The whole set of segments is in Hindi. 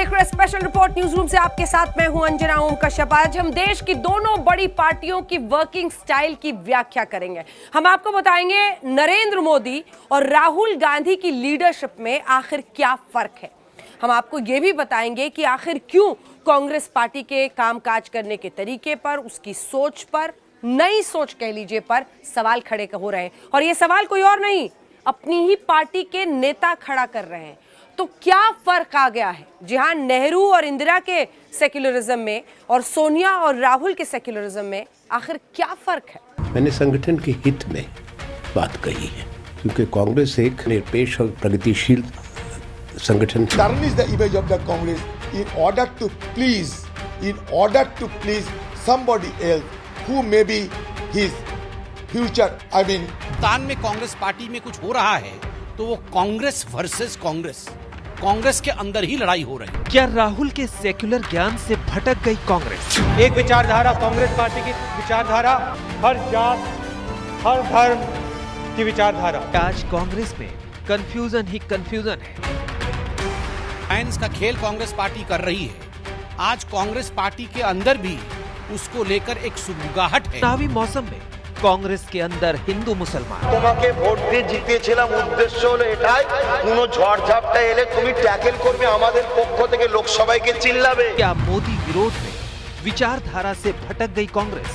देख रहे स्पेशल रिपोर्ट न्यूज रूम से आपके साथ मैं हूं अंजना ओम कश्यप। आज हम देश की दोनों बड़ी पार्टियों की वर्किंग स्टाइल की व्याख्या करेंगे। हम आपको बताएंगे नरेंद्र मोदी और राहुल गांधी की लीडरशिप में आखिर क्या फर्क है। हम आपको यह भी बताएंगे कि आखिर क्यों कांग्रेस पार्टी के कामकाज करने के तरीके पर, उसकी सोच पर, नई सोच कह लीजिए पर सवाल खड़े हो रहे हैं। और ये सवाल कोई और नहीं, अपनी ही पार्टी के नेता खड़ा कर रहे हैं। तो क्या फर्क आ गया है? जहां नेहरू और इंदिरा के सेक्युलरिज्म में और सोनिया और राहुल के सेक्युलरिज्म में आखिर क्या फर्क है? मैंने संगठन के हित में बात कही है, क्योंकि कांग्रेस एक निरपेक्ष और प्रगतिशील संगठन tarnish the image of the Congress in order to please somebody else who may be his future. I mean, Hindustan में कांग्रेस पार्टी में कुछ हो रहा है तो वो कांग्रेस वर्सेस कांग्रेस के अंदर ही लड़ाई हो रही है। क्या राहुल के सेक्युलर ज्ञान से भटक गई कांग्रेस? एक विचारधारा कांग्रेस पार्टी की विचारधारा हर जात हर धर्म की विचारधारा। आज कांग्रेस में कंफ्यूजन ही कंफ्यूजन है। साइंस का खेल कांग्रेस पार्टी कर रही है। आज कांग्रेस पार्टी के अंदर भी उसको लेकर एक सुगबुगाहट है। चुनावी मौसम में कांग्रेस के अंदर हिंदू मुसलमान তোমাকে ভোট দিয়ে জিতিয়েছিলাম, উদ্দেশ্য হলো এটাই কোনো ঝড়ঝাপটা এলে তুমি ট্যাকেল করবে, আমাদের পক্ষ থেকে লোকসভায় চিল্লাবে। क्या मोदी विरोध में विचारधारा से भटक गई कांग्रेस?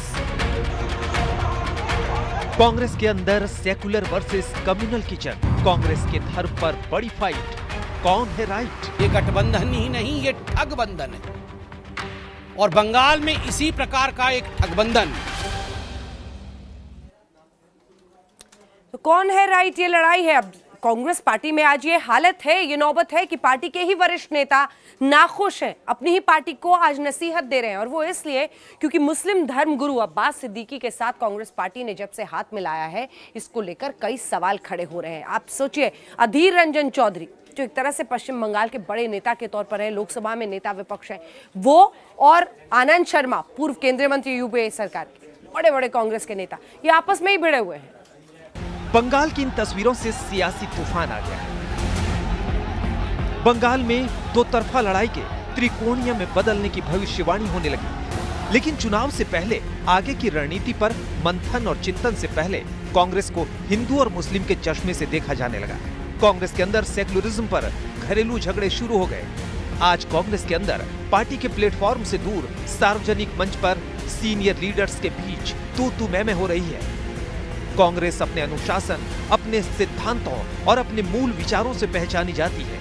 कांग्रेस के अंदर सेकुलर वर्सेस कम्युनल की जंग, कांग्रेस के धर्म पर बड़ी फाइट, कौन है राइट? ये गठबंधन ही नहीं, ये ठगबंधन है। और बंगाल में इसी प्रकार का एक ठगबंधन। तो कौन है राइट, ये लड़ाई है। अब कांग्रेस पार्टी में आज ये हालत है, ये नौबत है कि पार्टी के ही वरिष्ठ नेता नाखुश हैं, अपनी ही पार्टी को आज नसीहत दे रहे हैं। और वो इसलिए क्योंकि मुस्लिम धर्म गुरु अब्बास सिद्दीकी के साथ कांग्रेस पार्टी ने जब से हाथ मिलाया है, इसको लेकर कई सवाल खड़े हो रहे हैं। आप सोचिए, अधीर रंजन चौधरी जो एक तरह से पश्चिम बंगाल के बड़े नेता के तौर पर है, लोकसभा में नेता विपक्ष है वो, और आनंद शर्मा पूर्व केंद्रीय मंत्री यूपीए सरकार के बड़े बड़े कांग्रेस के नेता, ये आपस में ही भिड़े हुए हैं। बंगाल की इन तस्वीरों से सियासी तूफान आ गया है। बंगाल में दो तरफा लड़ाई के त्रिकोणीय में बदलने की भविष्यवाणी होने लगी। लेकिन चुनाव से पहले आगे की रणनीति पर मंथन और चिंतन से पहले कांग्रेस को हिंदू और मुस्लिम के चश्मे से देखा जाने लगा। कांग्रेस के अंदर सेक्युलरिज्म पर घरेलू झगड़े शुरू हो गए। आज कांग्रेस के अंदर पार्टी के प्लेटफॉर्म से दूर सार्वजनिक मंच पर सीनियर लीडर्स के बीच तू मैं हो रही है। कांग्रेस अपने अनुशासन, अपने सिद्धांतों और अपने मूल विचारों से पहचानी जाती है।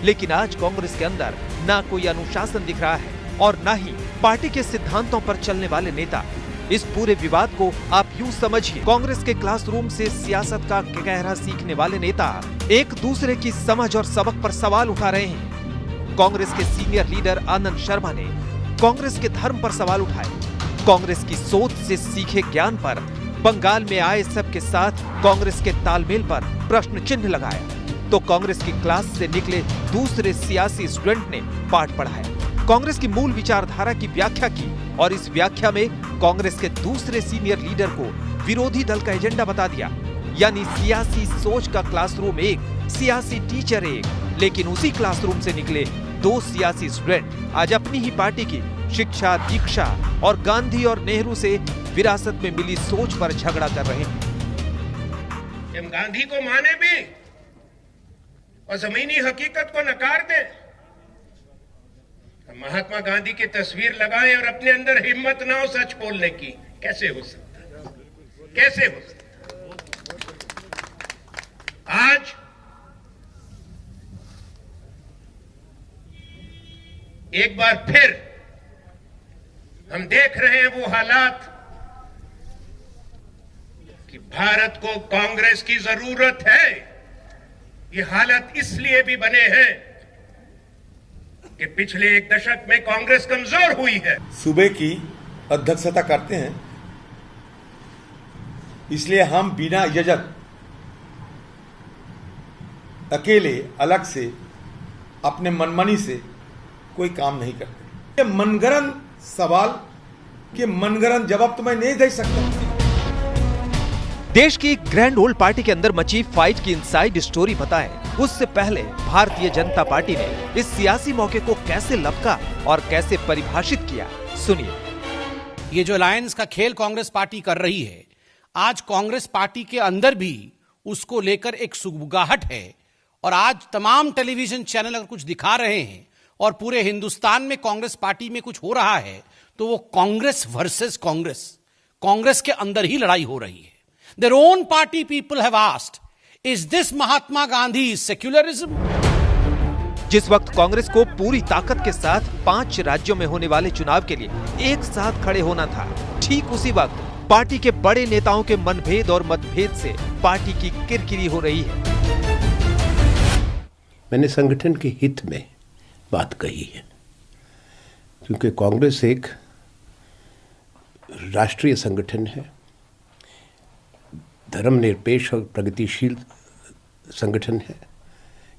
लेकिन आज कांग्रेस के अंदर ना कोई अनुशासन दिख रहा है और ना ही पार्टी के सिद्धांतों पर चलने वाले नेता। इस पूरे विवाद को आप यूं समझिए, कांग्रेस के क्लासरूम से सियासत का गहरा सीखने वाले नेता एक दूसरे की समझ और सबक पर सवाल उठा रहे हैं। कांग्रेस के सीनियर लीडर आनंद शर्मा ने कांग्रेस के धर्म पर सवाल उठाए। कांग्रेस की सोच से सीखे ज्ञान पर, बंगाल में आए सबके साथ कांग्रेस के तालमेल पर प्रश्न चिन्ह लगाया। तो कांग्रेस की क्लास से निकले दूसरे सियासी स्टूडेंट ने पाठ पढ़ाया, कांग्रेस की मूल विचारधारा की व्याख्या की और इस व्याख्या में कांग्रेस के दूसरे सीनियर लीडर को विरोधी दल का एजेंडा बता दिया। यानी सियासी सोच का क्लासरूम एक, सियासी टीचर एक, लेकिन उसी क्लासरूम से निकले दो सियासी स्टूडेंट आज अपनी ही पार्टी की शिक्षा, दीक्षा और गांधी और नेहरू से विरासत में मिली सोच पर झगड़ा कर रहे हैं। हम गांधी को माने भी और जमीनी हकीकत को नकार दें, महात्मा गांधी की तस्वीर लगाएं और अपने अंदर हिम्मत ना हो सच बोलने की, कैसे हो सकता? कैसे हो सकता? आज एक बार फिर हम देख रहे हैं वो हालात कि भारत को कांग्रेस की जरूरत है। ये हालत इसलिए भी बने हैं कि पिछले एक दशक में कांग्रेस कमजोर हुई है। सुबह की अध्यक्षता करते हैं, इसलिए हम बिना इजाजत अकेले अलग से अपने मनमानी से कोई काम नहीं करते। ये मनगढ़ंत सवाल के मनगढ़ंत जवाब तो मैं नहीं दे सकता। देश की ग्रैंड ओल्ड पार्टी के अंदर मची फाइट की इनसाइड स्टोरी बताएं, उससे पहले भारतीय जनता पार्टी ने इस सियासी मौके को कैसे लपका और कैसे परिभाषित किया, सुनिए। ये जो अलायंस का खेल कांग्रेस पार्टी कर रही है, आज कांग्रेस पार्टी के अंदर भी उसको लेकर एक सुगबुगाहट है। और आज तमाम टेलीविजन चैनल अगर कुछ दिखा रहे हैं और पूरे हिंदुस्तान में कांग्रेस पार्टी में कुछ हो रहा है, तो वो कांग्रेस वर्सेस कांग्रेस, कांग्रेस के अंदर ही लड़ाई हो रही है। Their own party people have asked, is this Mahatma Gandhi's secularism? जिस वक्त कांग्रेस को पूरी ताकत के साथ 5 राज्यों में होने वाले चुनाव के लिए एक साथ खड़े होना था, ठीक उसी वक्त पार्टी के बड़े नेताओं के मनभेद और मतभेद से पार्टी की किरकिरी हो रही है। मैंने संगठन के हित में बात कही है, क्योंकि कांग्रेस एक राष्ट्रीय संगठन है, धर्मनिरपेक्ष और प्रगतिशील संगठन है,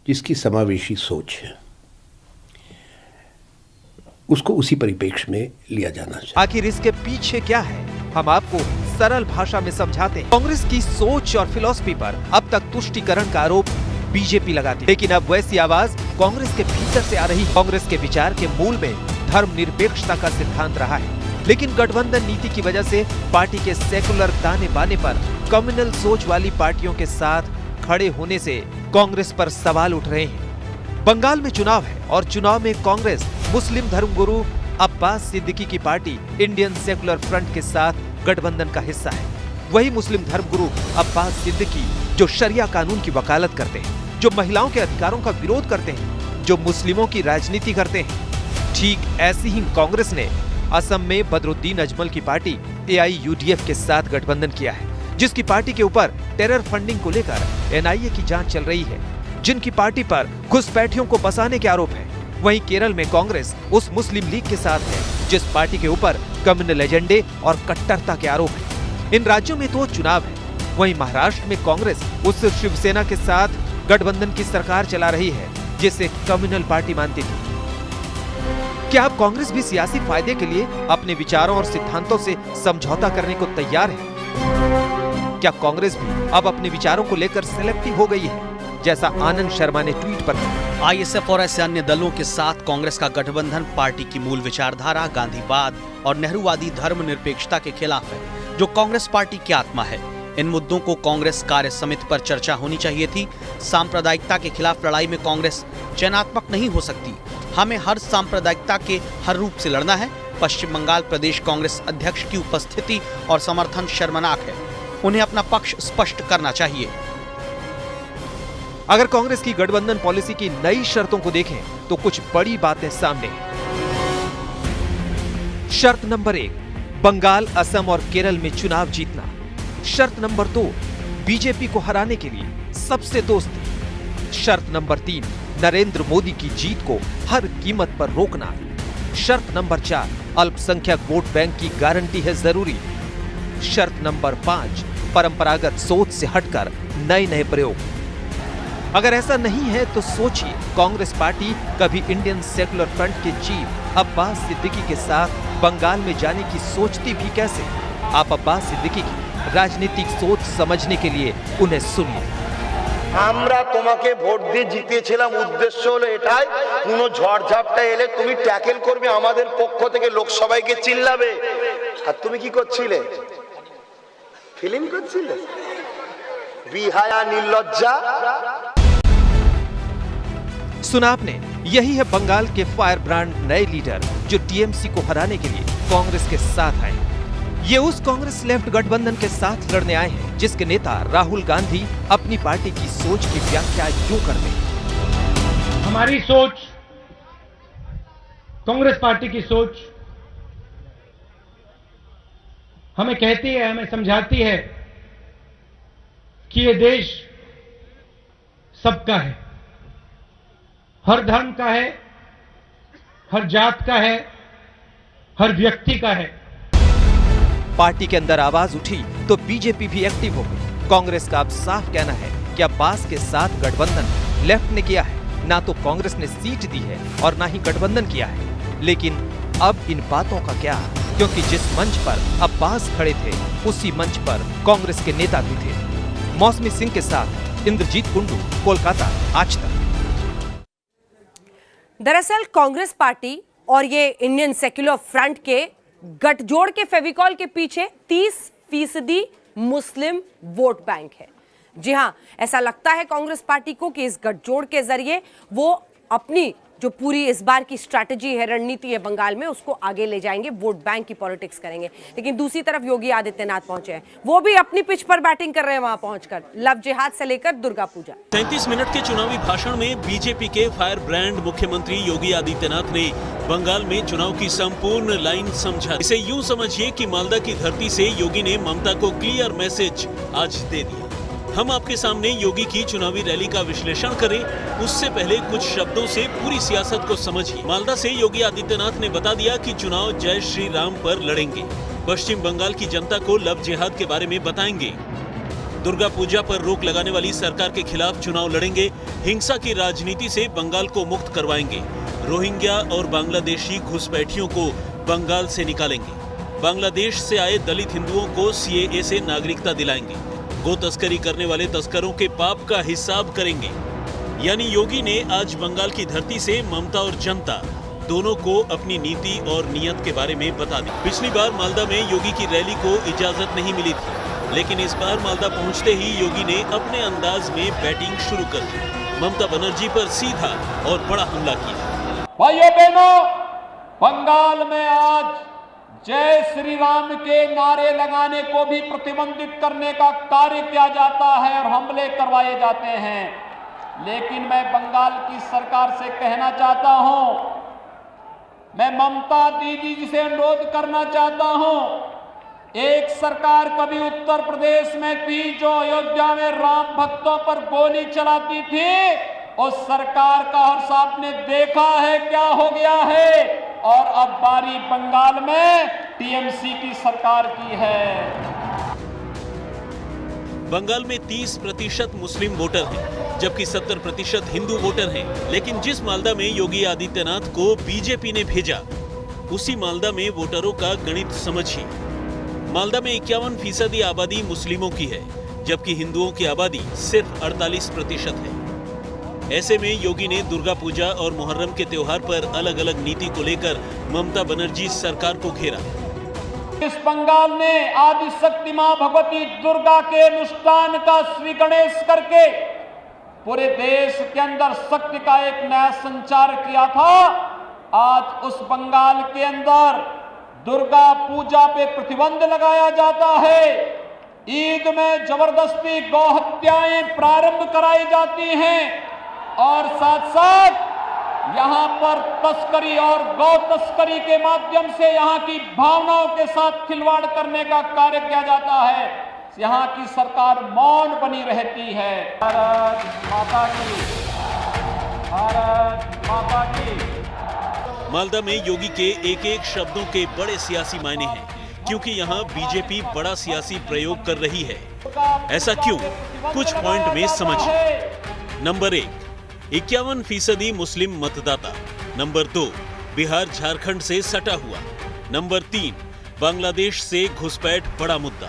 जिसकी समावेशी सोच है। उसको उसी परिप्रेक्ष्य में लिया जाना चाहिए। आखिर इसके पीछे क्या है, हम आपको सरल भाषा में समझाते हैं। कांग्रेस की सोच और फिलॉसफी पर अब तक तुष्टीकरण का आरोप बीजेपी लगाती, लेकिन अब वैसी आवाज कांग्रेस के भीतर से आ रही। कांग्रेस के विचार के मूल में धर्मनिरपेक्षता का सिद्धांत रहा है, लेकिन गठबंधन नीति की वजह से पार्टी के सेकुलर ताने बाने पर कम्युनल सोच वाली पार्टियों के साथ खड़े होने से कांग्रेस पर सवाल उठ रहे हैं। बंगाल में चुनाव है और चुनाव में कांग्रेस मुस्लिम धर्मगुरु अब्बास सिद्दीकी की पार्टी इंडियन सेकुलर फ्रंट के साथ गठबंधन का हिस्सा है। वही मुस्लिम धर्मगुरु अब्बास सिद्दीकी जो शरिया कानून की वकालत करते हैं, जो महिलाओं के अधिकारों का विरोध करते हैं, जो मुस्लिमों की राजनीति करते हैं, ठीक ऐसी ही कांग्रेस ने असम में बदरुद्दीन अजमल की पार्टी AIUDF के साथ गठबंधन किया है, जिसकी पार्टी के ऊपर टेरर फंडिंग को लेकर NIA की जांच चल रही है, जिनकी पार्टी पर घुसपैठियों को बसाने के आरोप है। वहीं केरल में कांग्रेस उस मुस्लिम लीग के साथ है जिस पार्टी के ऊपर कम्युनल एजेंडे और कट्टरता के आरोप है। इन राज्यों में तो चुनाव है। वहीं महाराष्ट्र में कांग्रेस उस शिवसेना के साथ गठबंधन की सरकार चला रही है जिसे कम्युनल पार्टी मानती थी। क्या अब कांग्रेस भी सियासी फायदे के लिए अपने विचारों और सिद्धांतों से समझौता करने को तैयार है? क्या कांग्रेस भी अब अपने विचारों को लेकर सिलेक्टिव हो गई है, जैसा आनंद शर्मा ने ट्वीट पर कहा? ISF और ऐसे अन्य दलों के साथ कांग्रेस का गठबंधन पार्टी की मूल विचारधारा गांधीवाद और नेहरूवादी धर्मनिरपेक्षता के खिलाफ है, जो कांग्रेस पार्टी की आत्मा है। इन मुद्दों को कांग्रेस कार्य समिति पर चर्चा होनी चाहिए थी। सांप्रदायिकता के खिलाफ लड़ाई में कांग्रेस चयनात्मक नहीं हो सकती। हमें हर सांप्रदायिकता के हर रूप से लड़ना है। पश्चिम बंगाल प्रदेश कांग्रेस अध्यक्ष की उपस्थिति और समर्थन शर्मनाक है। उन्हें अपना पक्ष स्पष्ट करना चाहिए। अगर कांग्रेस की गठबंधन पॉलिसी की नई शर्तों को देखें तो कुछ बड़ी बातें सामने हैं। शर्त नंबर 1, बंगाल, असम और केरल में चुनाव जीतना। शर्त नंबर 2, बीजेपी को हराने के लिए सबसे दोस्ती। शर्त नंबर 3, नरेंद्र मोदी की जीत को हर कीमत पर रोकना। शर्त नंबर 4, अल्पसंख्यक वोट बैंक की गारंटी है जरूरी। शर्त नंबर 5, परंपरागत सोच से हटकर नए नए प्रयोग। अगर ऐसा नहीं है तो सोचिए, कांग्रेस पार्टी कभी इंडियन सेकुलर फ्रंट के चीफ अब्बास सिद्दीकी के साथ बंगाल में जाने की सोचती भी कैसे? आप अब्बास सिद्दीकी की राजनीतिक सोच समझने के लिए उन्हें सुनिए। আমরা তোমাকে ভোট দিয়ে জিতিয়েছিলাম, উদ্দেশ্য হলো এটাই কোনো ঝড়ঝাপটা এলে তুমি ট্যাকেল করবে, আমাদের পক্ষ থেকে লোকসভায় চিল্লাবে। আর তুমি কি করছিলে? ফিল্ম করছিলে? বিহায়া নির্লজ্জা। सुना आपने, यही है बंगाल के फायर ब्रांड नए लीडर जो टीएमसी को हराने के लिए कांग्रेस के साथ आए। ये उस कांग्रेस लेफ्ट गठबंधन के साथ लड़ने आए हैं जिसके नेता राहुल गांधी अपनी पार्टी की सोच की व्याख्या यूं करते हैं। हमारी सोच, कांग्रेस पार्टी की सोच हमें कहती है, हमें समझाती है कि ये देश सबका है, हर धर्म का है, हर जात का है, हर व्यक्ति का है। पार्टी के अंदर आवाज उठी तो बीजेपी भी एक्टिव हो गई। कांग्रेस का अब साफ कहना है कि अब्बास के साथ गठबंधन लेफ्ट ने किया है। ना तो कांग्रेस ने सीट दी है और ना ही गठबंधन किया है। लेकिन अब इन बातों का क्या? क्योंकि जिस मंच पर अब्बास खड़े थे उसी मंच पर कांग्रेस के नेता भी थे। मौसमी सिंह के साथ इंद्रजीत कुंडू, कोलकाता, आज तक। दरअसल कांग्रेस पार्टी और ये इंडियन सेक्युलर फ्रंट के गठजोड़ के फेविकॉल के पीछे 30% मुस्लिम वोट बैंक है। जी हां, ऐसा लगता है कांग्रेस पार्टी को कि इस गठजोड़ के जरिए वो अपनी जो पूरी इस बार की स्ट्रैटेजी है, रणनीति है बंगाल में, उसको आगे ले जाएंगे, वोट बैंक की पॉलिटिक्स करेंगे। लेकिन दूसरी तरफ योगी आदित्यनाथ पहुंचे हैं, वो भी अपनी पिच पर बैटिंग कर रहे हैं वहां पहुंचकर, लव जिहाद से लेकर दुर्गा पूजा। 33 मिनट के चुनावी भाषण में बीजेपी के फायर ब्रांड मुख्यमंत्री योगी आदित्यनाथ ने बंगाल में चुनाव की संपूर्ण लाइन समझा। इसे यूं समझिए कि मालदा की धरती से योगी ने ममता को क्लियर मैसेज आज दे दिया। हम आपके सामने योगी की चुनावी रैली का विश्लेषण करें, उससे पहले कुछ शब्दों से पूरी सियासत को समझिए। मालदा से योगी आदित्यनाथ ने बता दिया कि चुनाव जय श्री राम पर लड़ेंगे। पश्चिम बंगाल की जनता को लव जिहाद के बारे में बताएंगे। दुर्गा पूजा पर रोक लगाने वाली सरकार के खिलाफ चुनाव लड़ेंगे। हिंसा की राजनीति से बंगाल को मुक्त करवाएंगे। रोहिंग्या और बांग्लादेशी घुसपैठियों को बंगाल से निकालेंगे। बांग्लादेश से आए दलित हिंदुओं को CAA से नागरिकता दिलाएंगे। गो तस्करी करने वाले तस्करों के पाप का हिसाब करेंगे। यानी योगी ने आज बंगाल की धरती से ममता और जनता दोनों को अपनी नीति और नियत के बारे में बता दी। पिछली बार मालदा में योगी की रैली को इजाजत नहीं मिली थी, लेकिन इस बार मालदा पहुंचते ही योगी ने अपने अंदाज में बैटिंग शुरू कर दी। ममता बनर्जी पर सीधा और बड़ा हमला किया। भाइयों बहनों, बंगाल में आज जय श्री राम के नारे लगाने को भी प्रतिबंधित करने का कार्य किया जाता है और हमले करवाए जाते हैं। लेकिन मैं बंगाल की सरकार से कहना चाहता हूं, मैं ममता दीदी जी से अनुरोध करना चाहता हूं, एक सरकार कभी उत्तर प्रदेश में थी जो अयोध्या में राम भक्तों पर गोली चलाती थी। उस सरकार का हर्ष आपने देखा है क्या हो गया है, और अब बारी बंगाल में TMC की सरकार की है। बंगाल में 30% मुस्लिम वोटर हैं, जबकि 70% हिंदू वोटर हैं। लेकिन जिस मालदा में योगी आदित्यनाथ को बीजेपी ने भेजा, उसी मालदा में वोटरों का गणित समझिए। मालदा में 51% आबादी मुस्लिमों की है, जबकि हिंदुओं की आबादी सिर्फ 48% है। ऐसे में योगी ने दुर्गा पूजा और मुहर्रम के त्योहार पर अलग अलग नीति को लेकर ममता बनर्जी सरकार को घेरा। इस बंगाल ने आदि शक्ति मां भगवती दुर्गा के अनुष्ठान का श्री गणेश करके पूरे देश के अंदर शक्ति का एक नया संचार किया था। आज उस बंगाल के अंदर दुर्गा पूजा पे प्रतिबंध लगाया जाता है। ईद में जबरदस्ती गौ हत्याएं प्रारंभ कराई जाती हैं और साथ साथ यहां पर तस्करी और गौ तस्करी के माध्यम से यहां की भावनाओं के साथ खिलवाड़ करने का कार्य किया जाता है। यहां की सरकार मौन बनी रहती है। भारत माता की, भारत माता की। मालदा में योगी के एक एक शब्दों के बड़े सियासी मायने हैं, क्योंकि यहाँ बीजेपी बड़ा सियासी प्रयोग कर रही है। ऐसा क्यों? कुछ पॉइंट में समझिए। नंबर 1, 51% मुस्लिम मतदाता। नंबर 2, बिहार झारखंड से सटा हुआ। नंबर 3, बांग्लादेश से घुसपैठ बड़ा मुद्दा।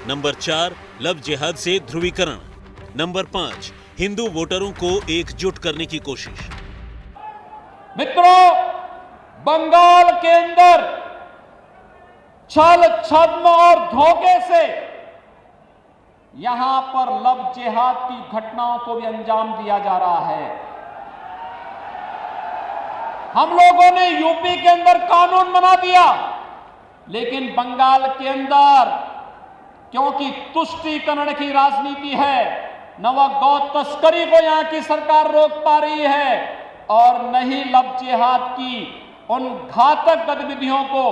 नंबर 4, लव जिहाद से ध्रुवीकरण। नंबर 5, हिंदू वोटरों को एकजुट करने की कोशिश। मित्रों, बंगाल के अंदर छल छद्म और धोखे से यहां पर लव जिहाद की घटनाओं को भी अंजाम दिया जा रहा है। हम लोगों ने यूपी के अंदर कानून बना दिया, लेकिन बंगाल के अंदर क्योंकि तुष्टीकरण की राजनीति है, न वह गौ तस्करी को यहां की सरकार रोक पा रही है और न ही लव जिहाद की उन घातक गतिविधियों को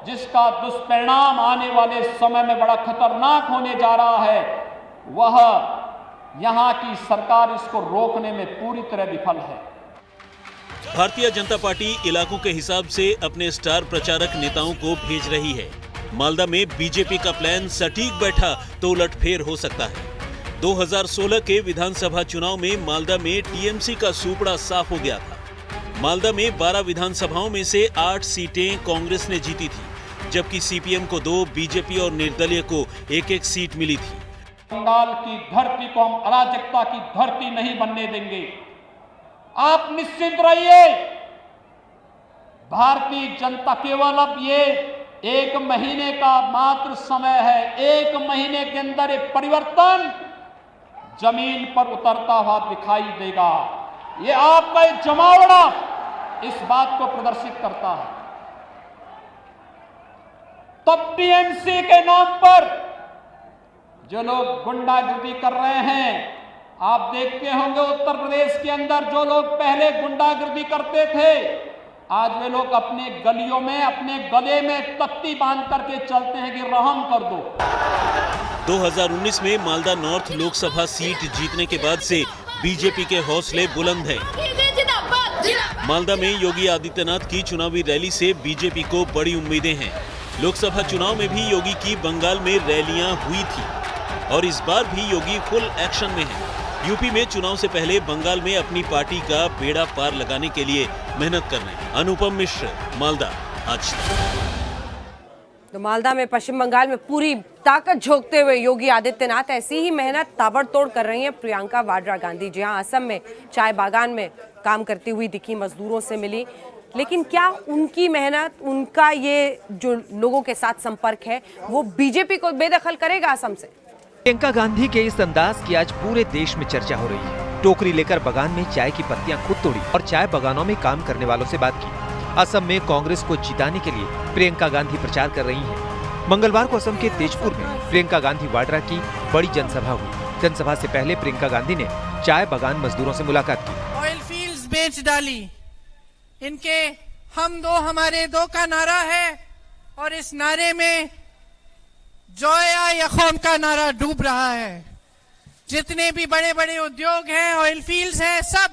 जिसका दुष्परिणाम आने वाले समय में बड़ा खतरनाक होने जा रहा है, वह यहां की सरकार इसको रोकने में पूरी तरह विफल है। भारतीय जनता पार्टी इलाकों के हिसाब से अपने स्टार प्रचारक नेताओं को भेज रही है। मालदा में बीजेपी का प्लान सटीक बैठा तो उलटफेर हो सकता है। 2016 के विधानसभा चुनाव में मालदा में टीएमसी का सूपड़ा साफ हो गया था। मालदा में 12 विधानसभाओं में से 8 सीटें कांग्रेस ने जीती थी, जबकि सीपीएम को 2, बीजेपी और निर्दलीय को 1-1 सीट मिली थी। बंगाल की धरती को हम अराजकता की धरती नहीं बनने देंगे। आप निश्चिंत रहिए, भारतीय जनता केवल अब ये 1 महीने का मात्र समय है। 1 महीने के अंदर एक परिवर्तन जमीन पर उतरता हुआ दिखाई देगा। ये आपका एक जमावड़ा इस बात को प्रदर्शित करता है। तब टीएमसी के नाम पर जो लोग गुंडागर्दी कर रहे हैं, आप देखते होंगे उत्तर प्रदेश के अंदर जो लोग पहले गुंडागर्दी करते थे, आज वे लोग अपने गलियों में अपने गले में तख्ती बांध करके चलते हैं कि रहम कर दो। 2019 में मालदा नॉर्थ लोकसभा सीट जीतने के बाद से बीजेपी के हौसले बुलंद हैं। मालदा में योगी आदित्यनाथ की चुनावी रैली से बीजेपी को बड़ी उम्मीदें हैं। लोकसभा चुनाव में भी योगी की बंगाल में रैलियां हुई थी और इस बार भी योगी फुल एक्शन में हैं। यूपी में चुनाव से पहले बंगाल में अपनी पार्टी का बेड़ा पार लगाने के लिए मेहनत कर रहे हैं। अनुपम मिश्र, मालदा, आज तक। तो मालदा में पश्चिम बंगाल में पूरी ताकत झोंकते हुए योगी आदित्यनाथ ऐसी ही मेहनत ताबड़तोड़ कर रही हैं प्रियंका वाड्रा गांधी। जी हां, असम में चाय बागान में काम करती हुई दिखी, मजदूरों से मिली, लेकिन क्या उनकी मेहनत, उनका ये जो लोगों के साथ संपर्क है, वो बीजेपी को बेदखल करेगा असम से? प्रियंका गांधी के इस अंदाज की आज पूरे देश में चर्चा हो रही है। टोकरी लेकर बागान में चाय की पत्तियां खुद तोड़ी और चाय बागानों में काम करने वालों से बात की। असम में कांग्रेस को जिताने के लिए प्रियंका गांधी प्रचार कर रही हैं। मंगलवार को असम के तेजपुर में प्रियंका गांधी वाड्रा की बड़ी जनसभा हुई। जनसभा से पहले प्रियंका गांधी ने चाय बागान मजदूरों से मुलाकात की। ऑयल फील्ड्स बेच डाली, इनके हम दो हमारे दो का नारा है और इस नारे में जोया या कौम का नारा डूब रहा है। जितने भी बड़े बड़े उद्योग हैं, ऑयल फील्ड्स हैं, सब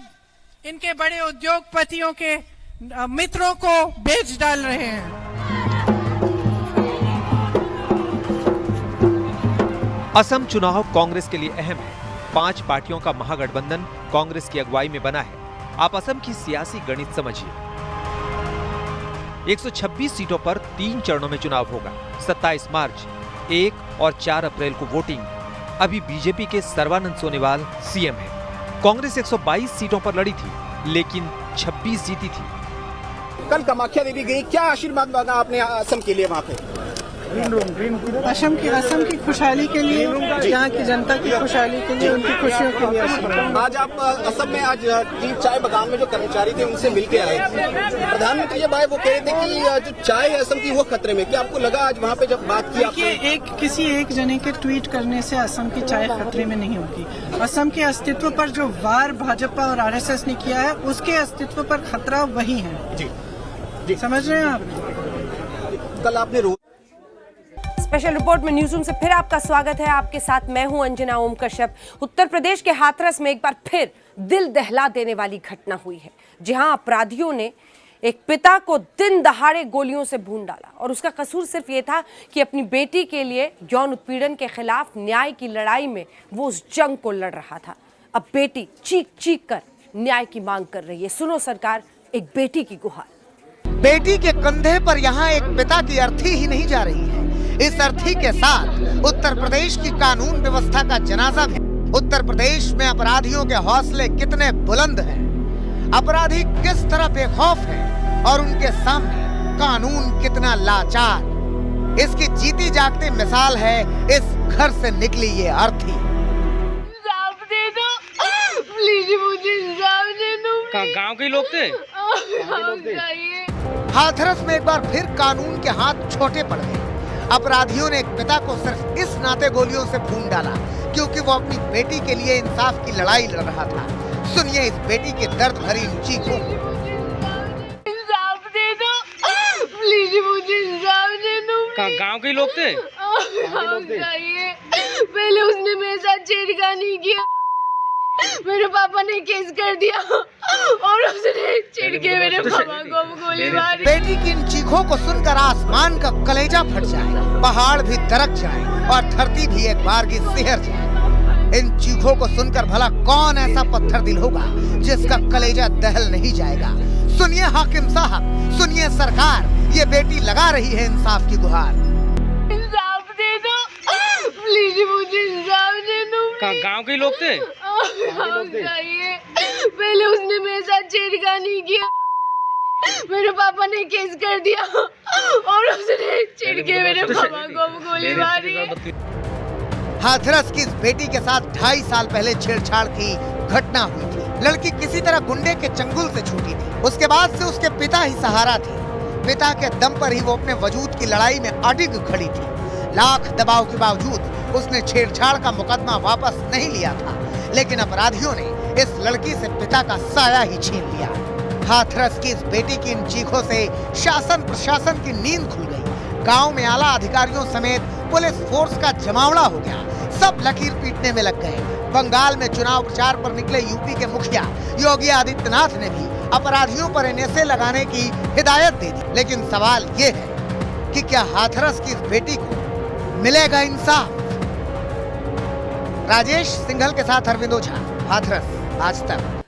इनके बड़े उद्योगपतियों के मित्रों को बेच डाल रहे हैं। असम चुनाव कांग्रेस के लिए अहम है। 5 पार्टियों का महागठबंधन कांग्रेस की अगुवाई में बना है। आप असम की सियासी गणित समझिए। 126 सीटों पर 3 चरणों में चुनाव होगा। 27 मार्च, 1 और 4 अप्रैल को वोटिंग। अभी बीजेपी के सर्बानंद सोनोवाल सीएम हैं। कांग्रेस 122 सीटों पर लड़ी थी, लेकिन 26 जीती थी। कल कामाख्या देवी गई, क्या आशीर्वाद मांगा आपने असम के लिए वहाँ पे? असम की खुशहाली के लिए, यहाँ की जनता की खुशहाली के लिए, उनकी खुशियों के लिए। आज आप असम में आज चाय बागान में जो कर्मचारी थे उनसे मिलके आए। प्रधानमंत्री जब आए वो कह रहे थे कि जो चाय है असम की वो खतरे में। क्या आपको लगा आज वहाँ पे जब बात की आपने? किसी एक जने के ट्वीट करने से असम की चाय खतरे में नहीं होगी। असम के अस्तित्व पर जो वार भाजपा और आरएसएस ने किया है, उसके अस्तित्व पर खतरा वही है। जी समझ रहे हैं आप? कल आपने स्पेशल रिपोर्ट में न्यूज़ रूम से फिर आपका स्वागत है। आपके साथ मैं हूं अंजना ओम कश्यप। उत्तर प्रदेश के हाथरस में एक बार फिर दिल दहला देने वाली घटना हुई है, जहां अपराधियों ने एक पिता को दिन दहाड़े गोलियों से भून डाला और उसका कसूर सिर्फ ये था कि अपनी बेटी के लिए यौन उत्पीड़न के खिलाफ न्याय की लड़ाई में वो उस जंग को लड़ रहा था। अब बेटी चीख चीख कर न्याय की मांग कर रही है। सुनो सरकार, एक बेटी की गुहार। बेटी के कंधे पर यहाँ एक पिता की अर्थी ही नहीं जा रही है। इस अर्थी के साथ उत्तर प्रदेश की कानून व्यवस्था का जनाजा भी। उत्तर प्रदेश में अपराधियों के हौसले कितने बुलंद हैं, अपराधी किस तरह बेखौफ हैं और उनके सामने कानून कितना लाचार। इसकी जीती जागती मिसाल है इस घर से निकली ये अर्थी। इंसाफ दे दो प्लीज, मुझे इंसाफ दे दो। गांव के लोग थे। हाथरस में एक बार फिर कानून के हाथ छोटे पड़ गए। अपराधियों ने एक पिता को सिर्फ इस नाते गोलियों से भून डाला क्योंकि वो अपनी बेटी के लिए इंसाफ की लड़ाई लड़ रहा था। सुनिए इस बेटी के दर्द भरी चीखों। इंसाफ दे दो प्लीज, मुझे इंसाफ दे दो। गांव के लोग थे। पहले उसने मेरे साथ छेड़खानी किया, मेरे पापा ने केस कर दिया और उसने चिढ़ के मेरे पापा को गोली मारी। बेटी की इन चीखों को सुनकर आसमान का कलेजा फट जाए, पहाड़ भी दरक जाए और धरती भी एक बार की सिहर जाए। इन चीखों को सुनकर भला कौन ऐसा पत्थर दिल होगा जिसका कलेजा दहल नहीं जाएगा। सुनिए हाकिम साहब, सुनिए सरकार, ये बेटी लगा रही है इंसाफ की गुहार। इंसाफ दे दो प्लीज, मुझे इंसाफ दे दो। गांव के लोग थे? चाहिए। पहले उसने मेरे साथ छेड़खानी किया, मेरे पापा ने केस कर दिया और उसने चिढ़ के मेरे पापा को गोली मारी। हाथरस की इस बेटी के साथ 2.5 साल पहले छेड़छाड़ की घटना हुई थी। लड़की किसी तरह गुंडे के चंगुल से छूटी थी। उसके बाद से उसके पिता ही सहारा थे। पिता के दम पर ही वो अपने वजूद की लड़ाई में अडिग खड़ी थी। लाख दबाव के बावजूद उसने छेड़छाड़ का मुकदमा वापस नहीं लिया था, लेकिन अपराधियों ने इस लड़की से पिता का साया ही छीन लिया। हाथरस की इस बेटी की इन चीखों से शासन प्रशासन की नींद खुल गई। गांव में आला अधिकारियों समेत पुलिस फोर्स का जमावड़ा हो गया। सब लकीर पीटने में लग गए। बंगाल में चुनाव प्रचार पर निकले यूपी के मुखिया योगी आदित्यनाथ ने भी अपराधियों पर एनएसए लगाने की हिदायत दे दी। लेकिन सवाल ये है कि क्या हाथरस की इस बेटी को मिलेगा इंसाफ? राजेश सिंघल के साथ अरविंद ओझा, हाथरस, आज तक।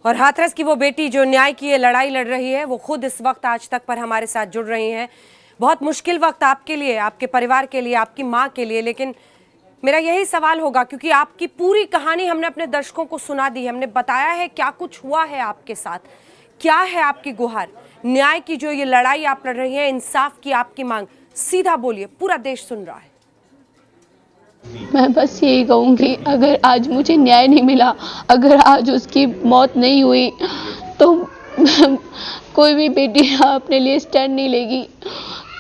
और हाथरस की वो बेटी जो न्याय की ये लड़ाई लड़ रही है, वो खुद इस वक्त आज तक पर हमारे साथ जुड़ रही हैं। बहुत मुश्किल वक्त आपके लिए, आपके परिवार के लिए, आपकी माँ के लिए, लेकिन मेरा यही सवाल होगा, क्योंकि आपकी पूरी कहानी हमने अपने दर्शकों को सुना दी है, हमने बताया है क्या कुछ हुआ है आपके साथ, क्या है आपकी गुहार, न्याय की जो ये लड़ाई आप लड़ रही हैं, इंसाफ की आपकी मांग, सीधा बोलिए, पूरा देश सुन रहा है। मैं बस यही कहूँगी, अगर आज मुझे न्याय नहीं मिला, अगर आज उसकी मौत नहीं हुई, तो कोई भी बेटी अपने लिए स्टैंड नहीं लेगी,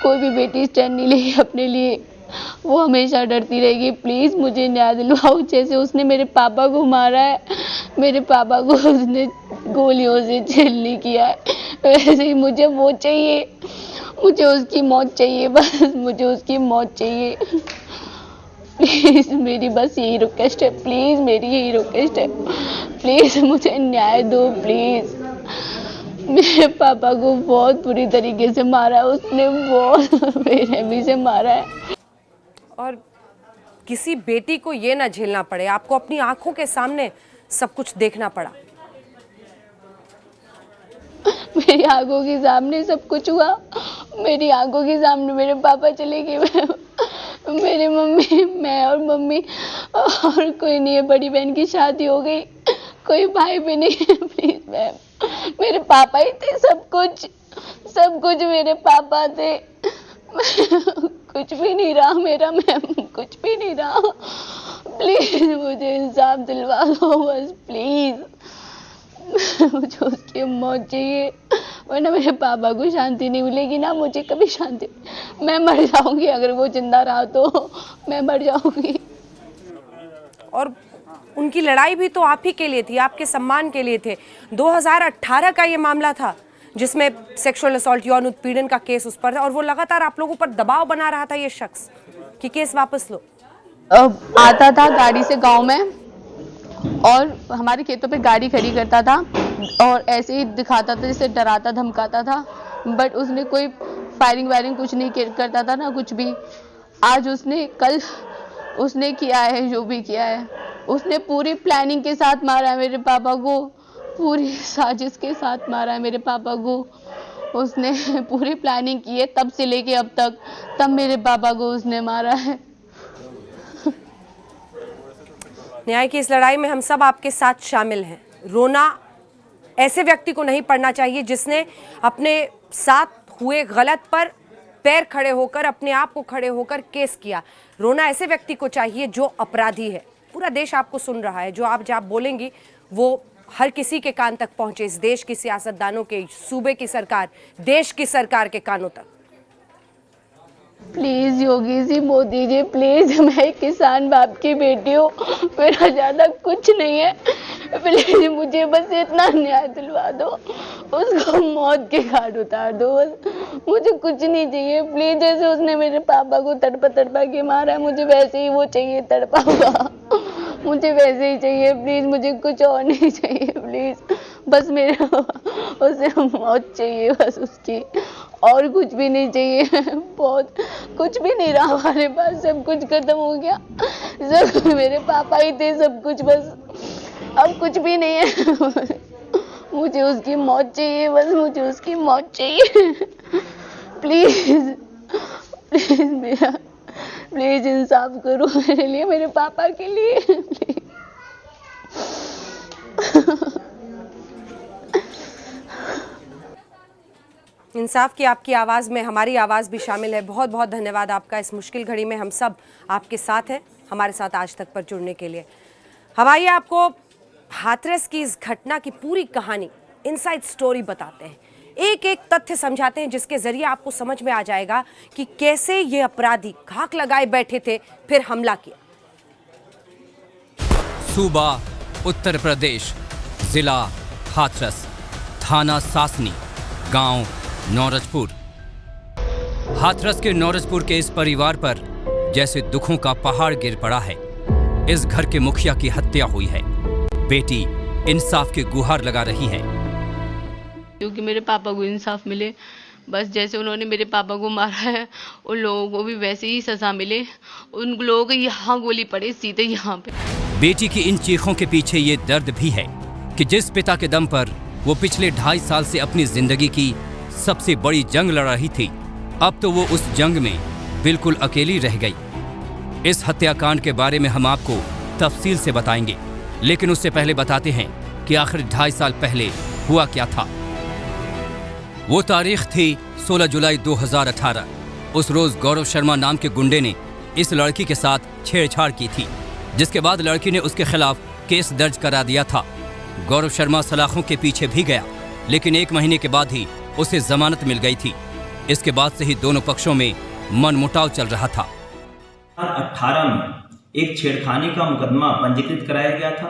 कोई भी बेटी स्टैंड नहीं लेगी अपने लिए। वो हमेशा डरती रहेगी। प्लीज़ मुझे न्याय दिलवाओ। जैसे उसने मेरे पापा को मारा है, मेरे पापा को उसने गोलियों से झेलनी किया है, वैसे ही मुझे वो चाहिए, मुझे उसकी मौत चाहिए, बस मुझे उसकी मौत चाहिए। प्लीज़ मेरी बस यही रिक्वेस्ट है, प्लीज़ मेरी यही रिक्वेस्ट है, प्लीज़ मुझे न्याय दो प्लीज़। मेरे पापा को बहुत बुरी तरीके से मारा है उसने, बहुत बेरहमी से मारा है। और किसी बेटी को ये ना झेलना पड़े, आपको अपनी आंखों के सामने सब कुछ देखना पड़ा। मेरी आंखों के सामने सब कुछ हुआ, मेरी आंखों के सामने मेरे पापा चले गए, मेरी मम्मी, मैं और मम्मी, और कोई नहीं है। बड़ी बहन की शादी हो गई, कोई भाई भी नहीं है। प्लीज मैम, मेरे पापा ही थे सब कुछ मेरे पापा थे। कुछ भी नहीं रहा मेरा मैम, कुछ भी नहीं रहा। प्लीज मुझे इंसाफ दिलवा दो बस, प्लीज। मुझे उसकी मौत चाहिए, वरना मेरे पापा को शांति नहीं मिलेगी ना, मुझे कभी शांति। मैं मर जाऊंगी, अगर वो जिंदा रहा तो मैं मर जाऊंगी। और उनकी लड़ाई भी तो आप ही के लिए थी, आपके सम्मान के लिए थे। 2018 का ये मामला था जिसमें सेक्सुअल असॉल्ट, यौन उत्पीड़न का केस उस पर था, और वो लगातार आप लोगों पर दबाव बना रहा था ये शख्स कि केस वापस लो। आता था गाड़ी से गांव में और हमारे खेतों पे गाड़ी खड़ी करता था और ऐसे ही दिखाता था, जैसे डराता धमकाता था, बट उसने कोई फायरिंग वायरिंग कुछ नहीं करता था ना कुछ भी। आज कल उसने किया है जो भी किया है, उसने पूरी प्लानिंग के साथ मारा है मेरे पापा को, पूरी साजिश के साथ मारा है मेरे पापा को। उसने पूरी प्लानिंग की है तब से लेके अब तक, तब मेरे पापा को उसने मारा है। न्याय की इस लड़ाई में हम सब आपके साथ शामिल हैं। रोना ऐसे व्यक्ति को नहीं पड़ना चाहिए जिसने अपने साथ हुए गलत पर पैर खड़े होकर, अपने आप को खड़े होकर केस किया। रोना ऐसे व्यक्ति को चाहिए जो अपराधी है। पूरा देश आपको सुन रहा है, जो आप बोलेंगी वो हर किसी के कान तक पहुंचे, इस देश की सियासतदानों के, सूबे की सरकार, देश की सरकार के कानों तक। प्लीज योगी जी, मोदी जी, प्लीज, मैं किसान बाप की बेटी हूँ, मेरा ज्यादा कुछ नहीं है, प्लीज मुझे बस इतना न्याय दिलवा दो, उसको मौत के घाट उतार दो बस, मुझे कुछ नहीं चाहिए प्लीज। जैसे उसने मेरे पापा को तड़पा के मारा है, मुझे वैसे ही वो चाहिए, तड़पा हुआ, मुझे वैसे ही चाहिए प्लीज, मुझे कुछ और नहीं चाहिए प्लीज, बस मेरे उसे मौत चाहिए बस उसकी, और कुछ भी नहीं चाहिए। बहुत कुछ भी नहीं रहा हमारे पास, सब कुछ खत्म हो गया, सब मेरे पापा ही थे सब कुछ, बस अब कुछ भी नहीं है। मुझे उसकी मौत चाहिए बस, मुझे उसकी मौत चाहिए। प्लीज प्लीज मेरा प्लीज इंसाफ करो मेरे लिए, मेरे पापा के लिए प्लीज। इंसाफ की आपकी आवाज़ में हमारी आवाज़ भी शामिल है। बहुत बहुत धन्यवाद आपका। इस मुश्किल घड़ी में हम सब आपके साथ हैं। हमारे साथ आज तक पर जुड़ने के लिए हम आइए आपको हाथरस की इस घटना की पूरी कहानी, इनसाइड स्टोरी बताते हैं, एक एक तथ्य समझाते हैं जिसके जरिए आपको समझ में आ जाएगा कि कैसे ये अपराधी घाक लगाए बैठे थे फिर हमला किया। सूबा उत्तर प्रदेश, जिला हाथरस, थाना सासनी, गांव नौरजपुर। हाथरस के नौरजपुर के इस परिवार पर जैसे दुखों का पहाड़ गिर पड़ा है। इस घर के मुखिया की हत्या हुई है। बेटी इंसाफ की गुहार लगा रही है। क्योंकि मेरे पापा को इंसाफ मिले, बस जैसे उन्होंने मेरे पापा को मारा है उन लोगों को भी वैसे ही सजा मिले। उन लोगों को यहाँ गोली पड़े सीधे यहाँ पे। बेटी की इन चीखों के पीछे ये दर्द भी है कि जिस पिता के दम पर वो पिछले 2.5 साल से अपनी जिंदगी की सबसे बड़ी जंग लड़ रही थी, अब तो वो उस जंग में बिल्कुल अकेली रह गई। इस हत्याकांड के बारे में हम आपको तफसील से बताएंगे, लेकिन उससे पहले बताते हैं कि आखिर 2.5 साल पहले हुआ क्या था। वो तारीख थी 16 जुलाई 2018। उस रोज गौरव शर्मा नाम के गुंडे ने इस लड़की के साथ छेड़छाड़ की थी, जिसके बाद लड़की ने उसके खिलाफ केस दर्ज करा दिया था। गौरव शर्मा सलाखों के पीछे भी गया, लेकिन 1 महीने के बाद ही उसे जमानत मिल गई थी। इसके बाद से ही दोनों पक्षों में मनमुटाव चल रहा था। 2018 में एक छेड़खानी का मुकदमा पंजीकृत कराया गया था,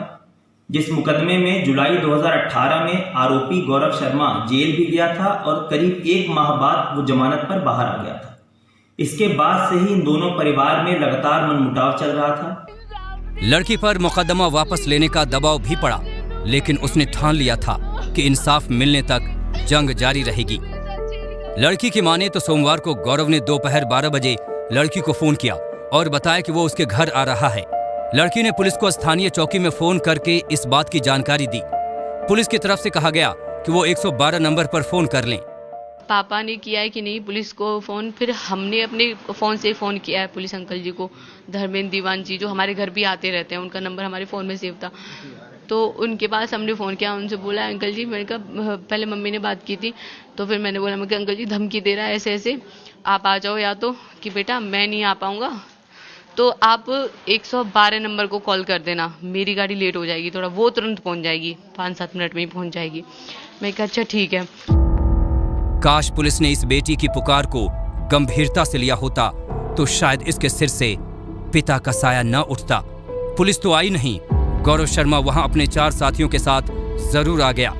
जिस मुकदमे में जुलाई 2018 में आरोपी गौरव शर्मा जेल भी गया था और करीब 1 माह बाद वो जमानत पर बाहर आ गया था। इसके बाद से ही इन दोनों परिवार में लगातार मनमुटाव चल रहा था। लड़की पर मुकदमा वापस लेने का दबाव भी पड़ा, लेकिन उसने ठान लिया था कि इंसाफ मिलने तक जंग जारी रहेगी। लड़की की माने तो सोमवार को गौरव ने दोपहर 12 बजे लड़की को फोन किया और बताया कि वो उसके घर आ रहा है। लड़की ने पुलिस को स्थानीय चौकी में फोन करके इस बात की जानकारी दी। पुलिस की तरफ से कहा गया कि वो 112 नंबर पर फोन कर लें। पापा ने किया है कि नहीं पुलिस को फ़ोन, फिर हमने अपने फ़ोन से फ़ोन किया है पुलिस अंकल जी को, धर्मेंद्र दीवान जी जो हमारे घर भी आते रहते हैं, उनका नंबर हमारे फ़ोन में सेव था। तो उनके पास हमने फ़ोन किया, उनसे बोला अंकल जी, मैंने कहा पहले मम्मी ने बात की थी, तो फिर मैंने बोला मैं अंकल जी धमकी दे रहा है ऐसे ऐसे, आप आ जाओ, या तो कि बेटा मैं नहीं आ पाऊँगा तो आप 112 नंबर को कॉल कर देना, मेरी गाड़ी लेट हो जाएगी थोड़ा, वो तुरंत पहुँच जाएगी, 5-7 मिनट में ही पहुँच जाएगी। मैं कहा अच्छा ठीक है। काश पुलिस ने इस बेटी की पुकार को गंभीरता से लिया होता तो शायद इसके सिर से पिता का साया न उठता। पुलिस तो आई नहीं, गौरव शर्मा वहां अपने 4 साथियों के साथ जरूर आ गया।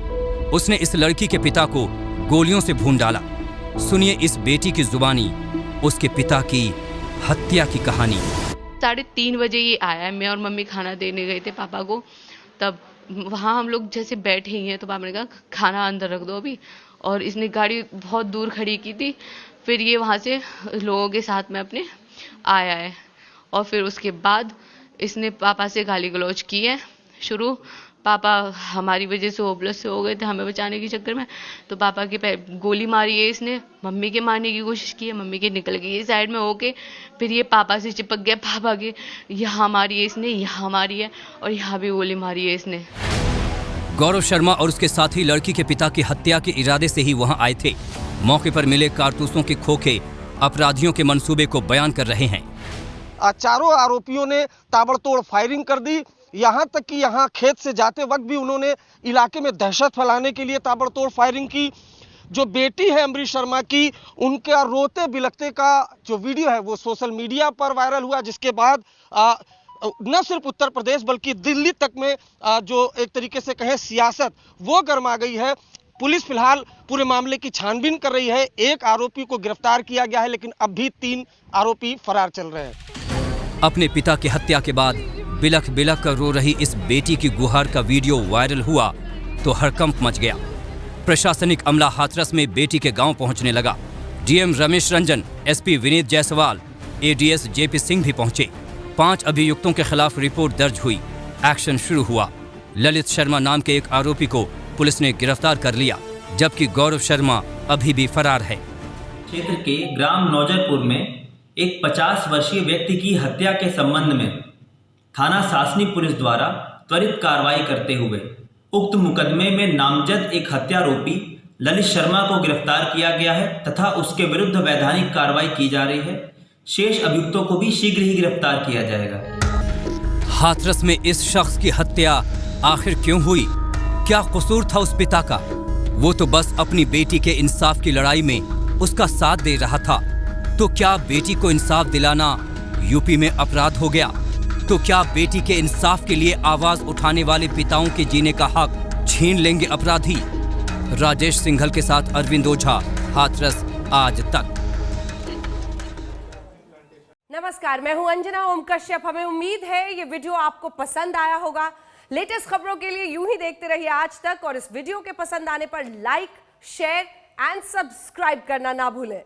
उसने इस लड़की के पिता को गोलियों से भून डाला। सुनिए इस बेटी की जुबानी उसके पिता की हत्या की कहानी। 3:30 बजे ये आया है, मैं और मम्मी खाना देने गए थे पापा को, तब वहाँ हम लोग जैसे बैठे ही हैं तो पापा ने कहा खाना अंदर रख दो अभी, और इसने गाड़ी बहुत दूर खड़ी की थी। फिर ये वहाँ से लोगों के साथ में अपने आया है और फिर उसके बाद इसने पापा से गाली गलौज की है शुरू। पापा हमारी वजह से होपलेस से हो गए थे हमें बचाने के चक्कर में, तो पापा के पैर गोली मारी है इसने, मम्मी के मारने की कोशिश की है, मम्मी के निकल गई साइड में होके, फिर ये पापा से चिपक गया, पापा के यहाँ मारी है इसने, यहाँ मारी है और यहाँ भी गोली मारी है इसने। गौरव शर्मा और उसके साथी लड़की के पिता की हत्या के इरादे से ही वहां आए थे। मौके पर मिले कारतूसों के खोखे अपराधियों के मंसूबे को बयान कर रहे हैं। चारों आरोपियों ने ताबड़तोड़ फायरिंग कर दी, यहाँ तक कि यहाँ खेत से जाते वक्त भी उन्होंने इलाके में दहशत फैलाने के लिए ताबड़तोड़ फायरिंग की। जो बेटी है अमरीश शर्मा की, उनका रोते बिलखते का जो वीडियो है वो सोशल मीडिया पर वायरल हुआ, जिसके बाद न सिर्फ उत्तर प्रदेश बल्कि दिल्ली तक में जो एक तरीके से कहें सियासत वो गर्मा गई है। पुलिस फिलहाल पूरे मामले की छानबीन कर रही है। एक आरोपी को गिरफ्तार किया गया है, लेकिन अब भी 3 आरोपी फरार चल रहे हैं। अपने पिता की हत्या के बाद बिलख बिलख कर रो रही इस बेटी की गुहार का वीडियो वायरल हुआ तो हड़कंप मच गया। प्रशासनिक अमला हाथरस में बेटी के गांव पहुंचने लगा। DM Ramesh Ranjan, SP Vineet Jaiswal, ADS JP Singh भी पहुंचे। 5 अभियुक्तों के खिलाफ रिपोर्ट दर्ज हुई। एक्शन शुरू हुआ। ललित शर्मा नाम के एक आरोपी को पुलिस ने गिरफ्तार कर लिया, जबकि गौरव शर्मा अभी भी फरार है। क्षेत्र के ग्राम नौजरपुर में एक 50 वर्षीय व्यक्ति की हत्या के संबंध में थाना सासनी पुलिस द्वारा त्वरित कार्रवाई करते हुए उक्त मुकदमे में नामजद एक हत्यारोपी ललित शर्मा को गिरफ्तार किया गया है तथा उसके विरुद्ध वैधानिक कार्रवाई की जा रही है। शेष अभियुक्तों को भी शीघ्र ही गिरफ्तार किया जाएगा। हाथरस में इस शख्स की हत्या आखिर क्यों हुई? क्या कसूर था उस पिता का? वो तो बस अपनी बेटी के इंसाफ की लड़ाई में उसका साथ दे रहा था। तो क्या बेटी को इंसाफ दिलाना यूपी में अपराध हो गया? तो क्या बेटी के इंसाफ के लिए आवाज उठाने वाले पिताओं के जीने का हक छीन लेंगे अपराधी? राजेश सिंघल के साथ अरविंद ओझा, हाथरस आज तक। नमस्कार, मैं हूं अंजना ओम कश्यप। हमें उम्मीद है ये वीडियो आपको पसंद आया होगा। लेटेस्ट खबरों के लिए यूं ही देखते रहिए आज तक और इस वीडियो के पसंद आने पर लाइक, शेयर एंड सब्सक्राइब करना ना भूलें।